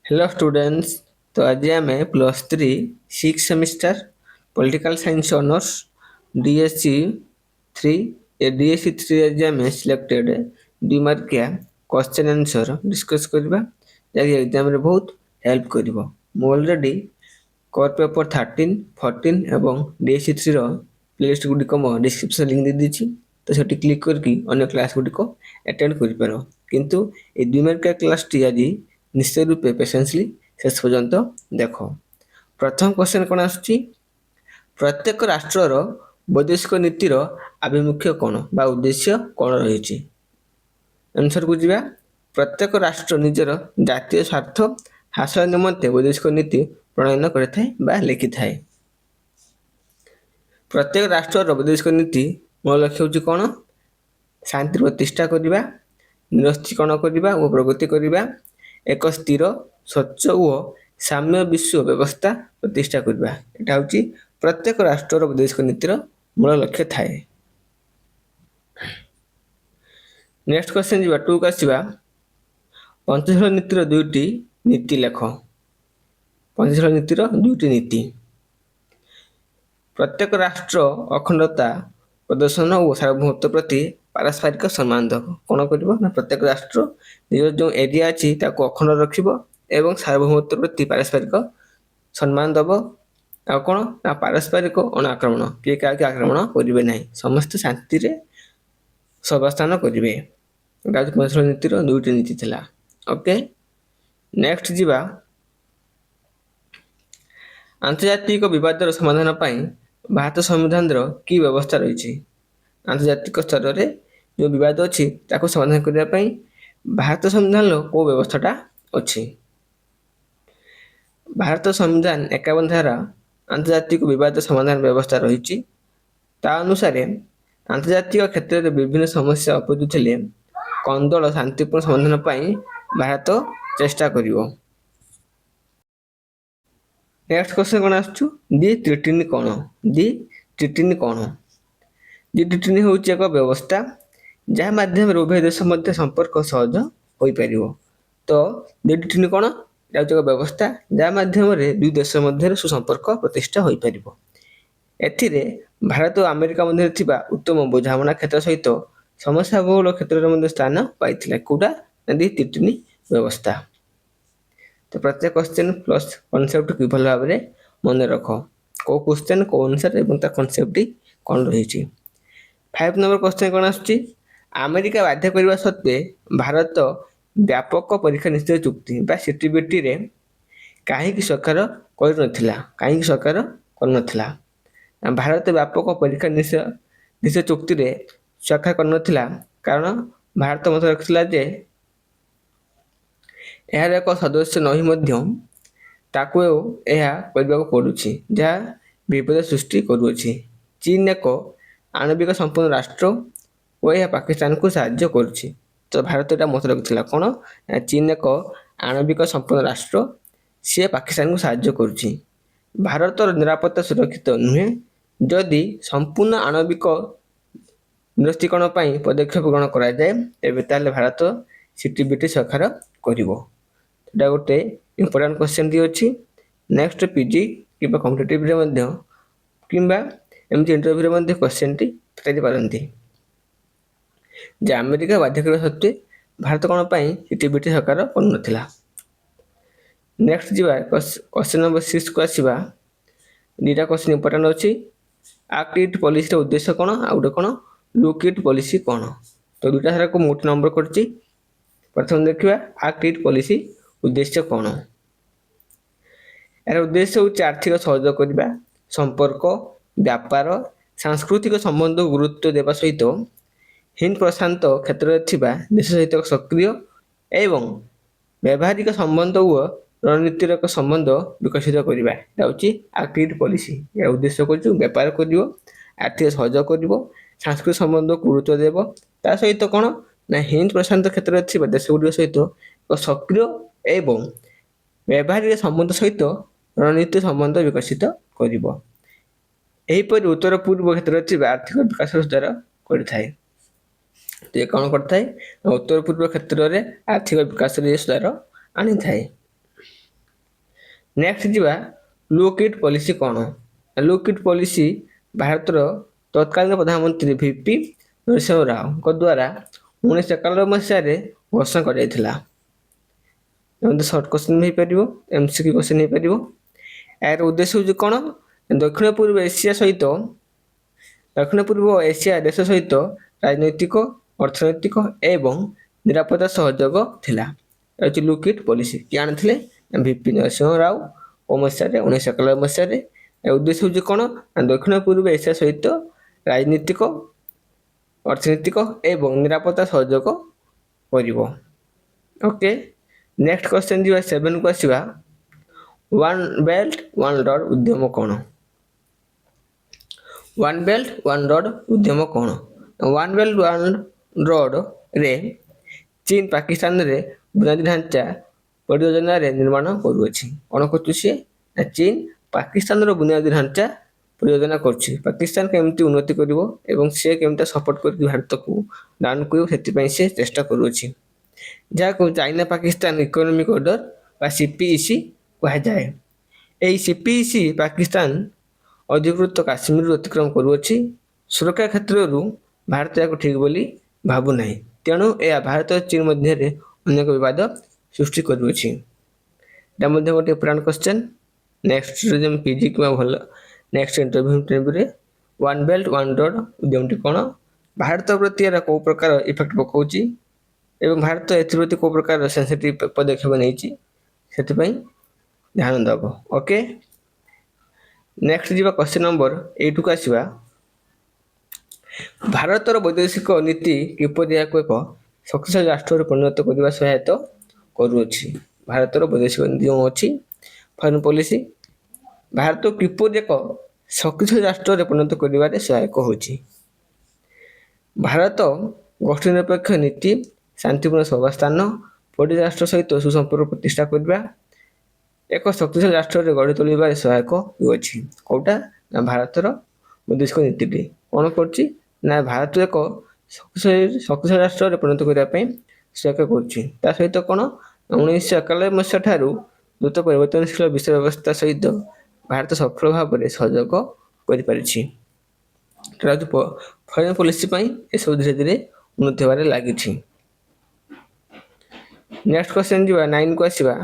Hello students. तो आज आम +3 six semester political science honours DSC 3 DSC 3 आज आम सिलेक्टेड 2 मार्किया क्वेश्चन आंसर डिस्कस करबा जैसे एग्जाम रे बहुत हेल्प करिवो। मु ऑलरेडी कोर पेपर 13 14 एवं डीएससी 3 रो प्लेलिस्ट गुडी को मो डिस्क्रिप्शन लिंक दे दीची, तो सेठी क्लिक करके अन्य क्लास गुडी को अटेंड करि पारो। किंतु ए 2 मार्किया क्लास टी आज निश्चय रूपे पेशेंसली शेष पर्यंत देख। प्रथम क्वेश्चन कौन आसुची, प्रत्येक राष्ट्रर वैदेशिक नीतिर आभिमुख्य कौन बा उद्देश्य कौन रही। आंसर को जीवा, प्रत्येक राष्ट्र निजर जातीय स्वार्थ हासिल निमंते वैदेशिक नीति प्रणयन करथाय बा लिखिथाय। प्रत्येक राष्ट्रर वैदेशिक नीति मूल लक्ष्य होची कौन, शांति प्रतिष्ठा करबा, निरस्त्रीकरण करबा और प्रगति करबा, एक स्थिर स्वच्छ और साम्य विश्व व्यवस्था प्रतिष्ठा करबा। एटा होची प्रत्येक राष्ट्रर वैदेशिक नीतिर मूल लक्ष्य थाए। नेक्स्ट क्वेश्चन जीवा 2 का आसीबा, पंचशील नीतिर दुईटी नीति लेख। पंचशील नीतिर दुईटी नीति, प्रत्येक राष्ट्र अखंडता प्रदर्शन और सार्वभौमत्व प्रति पारस्परिक सम्मान दब। कौन कर प्रत्येक राष्ट्र निज जो एरिया अच्छी अखंड रखिब एवं सार्वभौमत्व प्रति पारस्परिक सम्मान दब। आ कौन ना पारस्परिक अनाक्रमण, किए क्या आक्रमण करेंगे ना, समस्त शांति रे सहावस्थान करेंगे। पंचशील नीतिर दुईटी नीति थिला। ओके, नेक्स्ट जीवा, आंतर्जातिक विवादर समाधान पाई भारत संविधान की व्यवस्था रही। आंतर्जातिक स्तर में जो विवाद अच्छी ताको समाधान करने भारत संविधान को व्यवस्थाटा अच्छी। भारत संविधान 51 धारा आंतर्जातिक विवाद समाधान व्यवस्था रही। ता अनुसार आंतर्जातिक क्षेत्र में विभिन्न समस्या उपजुले कौन दल शांतिपूर्ण समाधान पाई भारत चेष्टा करिवो। नेक्स्ट क्वेश्चन कौन आसुछु, दि त्रिटिनी कौन। दि त्रिटिनी कौन, दि त्रिटिनी होची एक व्यवस्था जहाँ माध्यम उभय देश मध्य संपर्क सहज हो पारिवो। तो दि त्रिटिनी कौन, एक व्यवस्था जहाँ माध्यम दुई देश मध्य सुसंपर्क प्रतिष्ठा हो पारिवो। एथिरे भारत और अमेरिका मध्य थिबा उत्तम बुझामणा क्षेत्र सहित समस्या बहुल क्षेत्र में स्थान पाइथिला। कोडा दि त्रिटिनी व्यवस्था। तो प्रत्येक क्वेश्चन प्लस कॉन्सेप्ट कि भल भाव में मन रख, को क्वेश्चन को आंसर एवं ता कॉन्सेप्ट कौन रही। 5 नंबर क्वेश्चन कौन आसुची, अमेरिका बाध्य करने सत्वे भारत व्यापक परीक्षा निश्चय चुक्ति बा सीटीबीटी रे कहीं सरकार कर भारत व्यापक परीक्षा निश्चय चुक्ति रे स्वाक्षर कर कारण भारत मत रखिला जे यार एक सदस्य नहीं मध्य ताकू यह करने पड़ुछि जहाँ विपद सृष्टि करुछि। चीन एक आणविक संपूर्ण राष्ट्र और यह पाकिस्तान को साहाय्य करुछि। तो भारत एटा मत रखिला कौन, चीन एक आणविक संपूर्ण राष्ट्र, सी पाकिस्तान को साहाय्य करुछि। भारतर निरापत्ता सुरक्षित नुहे जदि संपूर्ण आणविक निरस्त्रीकरण पदक्षेप ग्रहण करा जाए तेबे ताले भारत सीटीबीटी स्वाक्षर करिवो। एटा गोटे इंपोर्टेंट क्वेश्चन दी अछि। नेक्स्ट पीजी किबा कॉम्पिटिटिव रे मध्य किबा एमती इंटरव्यू रे मध्य क्वेश्चन टी पचारि पारंती जे अमेरिका बाध्य करबा सत्वे भारत कोन पई सीटीबीटी स्वाक्षर करन नथिला। नेक्स्ट जीवा क्वेश्चन नंबर 6 को आसीबा। दीटा क्वेश्चन इंपोर्टेंट अछि। एक्ट इट पॉलिसी रे उद्देश्य कोन आ उडे कोन लुक इट पॉलिसी कोन। तो दुटा सारा को मोट नंबर करछि। प्रथम देखिबा एक्ट इट पॉलिसी उद्देश्य कौन। यार उद्देश्य होची आर्थिक सहयोग करबा, संपर्क, व्यापार, सांस्कृतिक संबंध गुरुत्व देवा सहित हिंद प्रशांत क्षेत्र में थिबा देश सहित सक्रिय एवं व्यावहारिक संबंध और रणनीतिर एक संबंध विकसित करबा। एटा होची एक्ट इट पॉलिसी। या उद्देश्य करछु व्यापार करिवो, आर्थिक सहयोग करिवो, सांस्कृतिक संबंध गुरुत्व देव, ता सहित कोन ना हिंद प्रशांत क्षेत्र में थिबा देश गुडी सहित सक्रिय एवं व्यावहारिक संबंध सहित रणनीति संबंध विकसित करिवो। एहीपरि उत्तर पूर्व क्षेत्र में आर्थिक विकास द्वारा करिथाय। तो ये कौन करता है, उत्तर पूर्व क्षेत्र में आर्थिक विकास द्वारा आनी थाए। ନେକ୍ସଟ ଯିବା ଲୁକ୍ ଇଟ୍ ପଲିସି କ'ଣ? ଲୁକ୍ ଇଟ୍ ପଲିସି ଭାରତର ତତ୍କାଳୀନ ପ୍ରଧାନମନ୍ତ୍ରୀ ଭିପି ନରସିଂହ ରାଓଙ୍କ ଦ୍ୱାରା 1991 ମସିହାରେ ଘୋଷଣା କରାଯାଇଥିଲା। ଏମିତି ସର୍ଟ କ୍ୱେଶ୍ଚିନ୍ ହେଇପାରିବ, MCQ କ୍ୱେଶ୍ଚିନ୍ ହେଇପାରିବ। ଏହାର ଉଦ୍ଦେଶ୍ୟ ହେଉଛି କ'ଣ? ଦକ୍ଷିଣ ପୂର୍ବ ଏସିଆ ଦେଶ ସହିତ ରାଜନୈତିକ, ଅର୍ଥନୈତିକ ଏବଂ ନିରାପତ୍ତା ସହଯୋଗ ଥିଲା। ହେଉଛି ଲୁକ୍ ଇଟ୍ ପଲିସି। କିଏ ଆଣିଥିଲେ? ଭିପି ନରସିଂହ ରାଓ। ମସିହାରେ 1991 ମସିହାରେ। ଏ ଉଦ୍ଦେଶ୍ୟ ହେଉଛି କ'ଣ? ଦକ୍ଷିଣ ପୂର୍ବ ଏସିଆ ସହିତ ରାଜନୈତିକ, ଅର୍ଥନୈତିକ ଏବଂ ନିରାପତ୍ତା ସହଯୋଗ କରିବ। ଓକେ, ନେକ୍ସଟ କ୍ୱେଶ୍ଚନ୍ ଯିବା 7କୁ ଆସିବା। ୱାନ୍ ବେଲ୍ଟ ୱାନ୍ ରୋଡ୍ ଉଦ୍ୟମ କ'ଣ? ୱାନ୍ ବେଲ୍ଟ ୱାନ୍ ରୋଡ୍ ଉଦ୍ୟମ କ'ଣ? ୱାନ୍ ବେଲ୍ଟ ୱାନ୍ ରୋଡ୍ରେ ଚୀନ ପାକିସ୍ତାନରେ ବୁନିୟାଦୀ ଢାଞ୍ଚା ପରିଯୋଜନାରେ ନିର୍ମାଣ କରୁଅଛି। କ'ଣ କରୁଛି ସିଏ? ଚୀନ ପାକିସ୍ତାନର ବୁନିୟାଦୀ ଢାଞ୍ଚା ପରିଯୋଜନା କରୁଛି। ପାକିସ୍ତାନ କେମିତି ଉନ୍ନତି କରିବ ଏବଂ ସେ କେମିତି ସପୋର୍ଟ କରିକି ଭାରତକୁ ଡାଉନ୍ କରିବ, ସେଥିପାଇଁ ସେ ଚେଷ୍ଟା କରୁଅଛି। ଯାହାକୁ ଚାଇନା ପାକିସ୍ତାନ ଇକୋନୋମିକ୍ କରିଡର ବା CPEC କୁହାଯାଏ। ଏହି CPEC ପାକିସ୍ତାନ ଅଧିକୃତ କାଶ୍ମୀରରୁ ଅତିକ୍ରମ କରୁଅଛି। ସୁରକ୍ଷା କ୍ଷେତ୍ରରୁ ଭାରତ ଏହାକୁ ଠିକ୍ ବୋଲି ଭାବୁନାହିଁ। ତେଣୁ ଏହା ଭାରତ ଓ ଚୀନ ମଧ୍ୟରେ ଅନେକ ବିବାଦ ସୃଷ୍ଟି କରୁଅଛି। এটা ମଧ୍ୟ ଗୋଟେ ଇମ୍ପୋର୍ଟାଣ୍ଟ କ୍ୱେଶ୍ଚନ୍। ନେକ୍ସଟ PG କିମ୍ବା ଭଲ ନେକ୍ସଟ ଇଣ୍ଟରଭ୍ୟୁରେ ୱାନ୍ ବେଲ୍ଟ ୱାନ୍ ରୋଡ୍ ଉଦ୍ୟମଟି କ'ଣ? ଭାରତ ପ୍ରତି ଏହାର କେଉଁ ପ୍ରକାର ଇଫେକ୍ଟ ପକାଉଛି ଏବଂ ଭାରତ ଏଥିପ୍ରତି କେଉଁ ପ୍ରକାର ସେନ୍ସିଟିଭ ପଦକ୍ଷେପ ନେଇଛି, ସେଥିପାଇଁ ଧ୍ୟାନ ଦେବ। ଓକେ, ନେକ୍ସଟ ଯିବା କ୍ୱେଶ୍ଚନ୍ ନମ୍ବର 8କୁ ଆସିବା। ଭାରତର ବୈଦେଶିକ ନୀତି କିପରି ଏହାକୁ ଏକ ଶକ୍ତିଶାଳୀ ରାଷ୍ଟ୍ରରେ ପରିଣତ କରିବା ସହାୟତା କରୁଅଛି? ଭାରତର ବୈଦେଶିକ ନୀତି ଯେଉଁ ଅଛି, ଫରେନ୍ ପଲିସି, ଭାରତକୁ କିପରି ଏକ ଶକ୍ତିଶାଳୀ ରାଷ୍ଟ୍ରରେ ପରିଣତ କରିବାରେ ସହାୟକ ହେଉଛି? ଭାରତ ଗୋଷ୍ଠୀ ନିରପେକ୍ଷ ନୀତି, ଶାନ୍ତିପୂର୍ଣ୍ଣ ସହାବସ୍ଥାନ, ପଡ଼ୋଶୀ ରାଷ୍ଟ୍ର ସହିତ ସୁସମ୍ପର୍କ ପ୍ରତିଷ୍ଠା କରିବା, ଏକ ଶକ୍ତିଶାଳୀ ରାଷ୍ଟ୍ରରେ ଗଢ଼ି ତୋଳିବାରେ ସହାୟକ ହେଉଅଛି। କେଉଁଟା? ନା ଭାରତର ବୈଦେଶିକ ନୀତିଟି କ'ଣ କରୁଛି? ନା ଭାରତକୁ ଏକ ଶକ୍ତିଶାଳୀ ରାଷ୍ଟ୍ରରେ ପରିଣତ କରିବା ପାଇଁ ସହାୟକ କରୁଛି। ତା ସହିତ କ'ଣ? 1991 ମସିହା ଠାରୁ ଦ୍ରୁତ ପରିବର୍ତ୍ତନଶୀଳ ବିଶ୍ୱ ବ୍ୟବସ୍ଥା ସହିତ ଭାରତ ସଫଳ ଭାବରେ ସହଯୋଗ କରିପାରିଛି। ଫରେନ୍ ପଲିସି ପାଇଁ ଏସବୁ ଧୀରେ ଧୀରେ ଉନ୍ନତି ହେବାରେ ଲାଗିଛି। ନେକ୍ସଟ କ୍ୱେଶ୍ଚନ୍ ଯିବା 9କୁ ଆସିବା।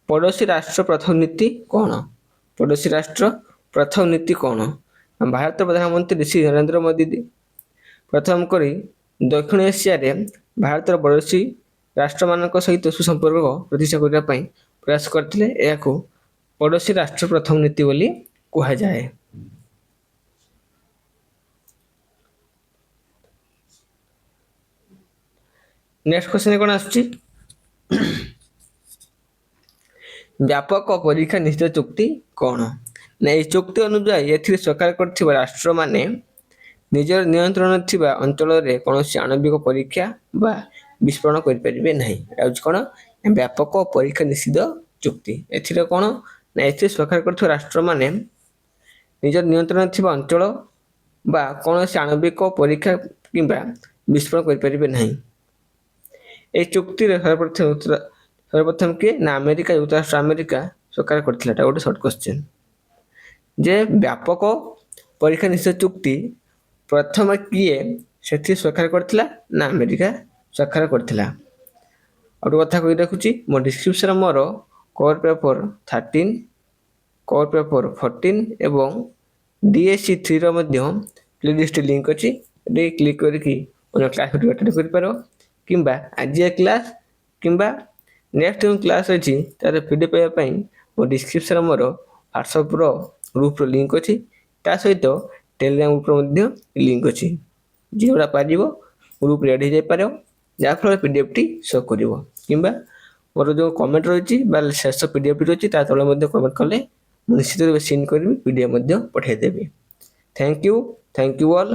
ପଡ଼ୋଶୀ ରାଷ୍ଟ୍ର ପ୍ରଥମ ନୀତି କ'ଣ? ପଡ଼ୋଶୀ ରାଷ୍ଟ୍ର ପ୍ରଥମ ନୀତି କ'ଣ? ଭାରତ ପ୍ରଧାନମନ୍ତ୍ରୀ ଶ୍ରୀ ନରେନ୍ଦ୍ର ମୋଦି ପ୍ରଥମ କରି ଦକ୍ଷିଣ ଏସିଆରେ ଭାରତର ପଡ଼ୋଶୀ ରାଷ୍ଟ୍ରମାନଙ୍କ ସହିତ ସୁସମ୍ପର୍କ ପ୍ରତିଷ୍ଠା କରିବା ପାଇଁ ପ୍ରୟାସ କରିଥିଲେ। ଏହାକୁ ପଡ଼ୋଶୀ ରାଷ୍ଟ୍ର ପ୍ରଥମ ନୀତି ବୋଲି କୁହାଯାଏ। ନେକ୍ସଟ କ୍ୱେଶ୍ଚନ୍ କ'ଣ ଆସୁଛି? ବ୍ୟାପକ ପରୀକ୍ଷା ନିଶ୍ଚିତ ଚୁକ୍ତି କ'ଣ? ନା ଏହି ଚୁକ୍ତି ଅନୁଯାୟୀ ଏଥିରେ ସ୍ୱୀକାର କରିଥିବା ରାଷ୍ଟ୍ରମାନେ ନିଜର ନିୟନ୍ତ୍ରଣ ଥିବା ଅଞ୍ଚଳରେ କୌଣସି ଆଣବିକ ପରୀକ୍ଷା ବା ବିସ୍ଫୋରଣ କରିପାରିବେ ନାହିଁ। ଏହା ହେଉଛି କ'ଣ? ବ୍ୟାପକ ପରୀକ୍ଷା ନିଷିଦ୍ଧ ଚୁକ୍ତି। ଏଥିରେ କ'ଣ? ନା ଏଥିରେ ସ୍ୱୀକାର କରିଥିବା ରାଷ୍ଟ୍ରମାନେ ନିଜର ନିୟନ୍ତ୍ରଣ ଥିବା ଅଞ୍ଚଳ ବା କୌଣସି ଆଣବିକ ପରୀକ୍ଷା କିମ୍ବା ବିସ୍ଫୋରଣ କରିପାରିବେ ନାହିଁ। ଏହି ଚୁକ୍ତିରେ ସର୍ବପ୍ରଥମ କିଏ? ନା ଆମେରିକା, ଯୁକ୍ତରାଷ୍ଟ୍ର ଆମେରିକା ସ୍ୱୀକାର କରିଥିଲା। ଏଟା ଗୋଟେ ସର୍ଟ କ୍ୱେଶ୍ଚନ୍। ଯେ ବ୍ୟାପକ ପରୀକ୍ଷା ନିଷେଧ ଚୁକ୍ତି ପ୍ରଥମେ କିଏ ସେଥିରେ ସ୍ୱୀକାର କରିଥିଲା? ନା ଆମେରିକା ସ୍ୱାକ୍ଷର କରିଥିଲା। ଆଉ ଗୋଟେ କଥା କହି ରଖୁଛି, ମୋ ଡିସ୍କ୍ରିପ୍ସନରେ ମୋର କୋର୍ ପେପର 13, କୋର୍ ପେପର 14 ଏବଂ DSC 3ର ମଧ୍ୟ ପ୍ଲେଲିଷ୍ଟ ଲିଙ୍କ ଅଛି। ଏଠି କ୍ଲିକ୍ କରିକି ଅନ୍ୟ କ୍ଲାସ୍ ଭିଡ଼ିଓ ଆଟେଣ୍ଡ କରିପାରିବ, କିମ୍ବା ଆଜିର କ୍ଲାସ୍ କିମ୍ବା ନେକ୍ସଟ ଯେଉଁ କ୍ଲାସ୍ ଅଛି ତାର ଭିଡ଼ିଓ ପାଇବା ପାଇଁ ମୋ ଡିସ୍କ୍ରିପ୍ସନରେ ମୋର ହ୍ୱାଟ୍ସଆପ୍ର ଗ୍ରୁପ୍ର ଲିଙ୍କ ଅଛି। ତା ସହିତ ଟେଲିଗ୍ରାମ ଗ୍ରୁପ୍ର ମଧ୍ୟ ଲିଙ୍କ ଅଛି। ଯେଉଁଟା ପାରିବ ଗ୍ରୁପ୍ ରେଡ଼ି ହେଇଯାଇପାରିବ, ଯାହାଫଳରେ PDFଟି ଶୋ କରିବ, କିମ୍ବା ମୋର ଯେଉଁ କମେଣ୍ଟ ରହିଛି ବା ଶେଷ PDFଟି ରହିଛି ତା ତଳେ ମଧ୍ୟ କମେଣ୍ଟ କଲେ ମୁଁ ନିଶ୍ଚିତ ଭାବେ ସିନ୍ କରିବି, PDF ମଧ୍ୟ ପଠାଇଦେବି। Thank you all.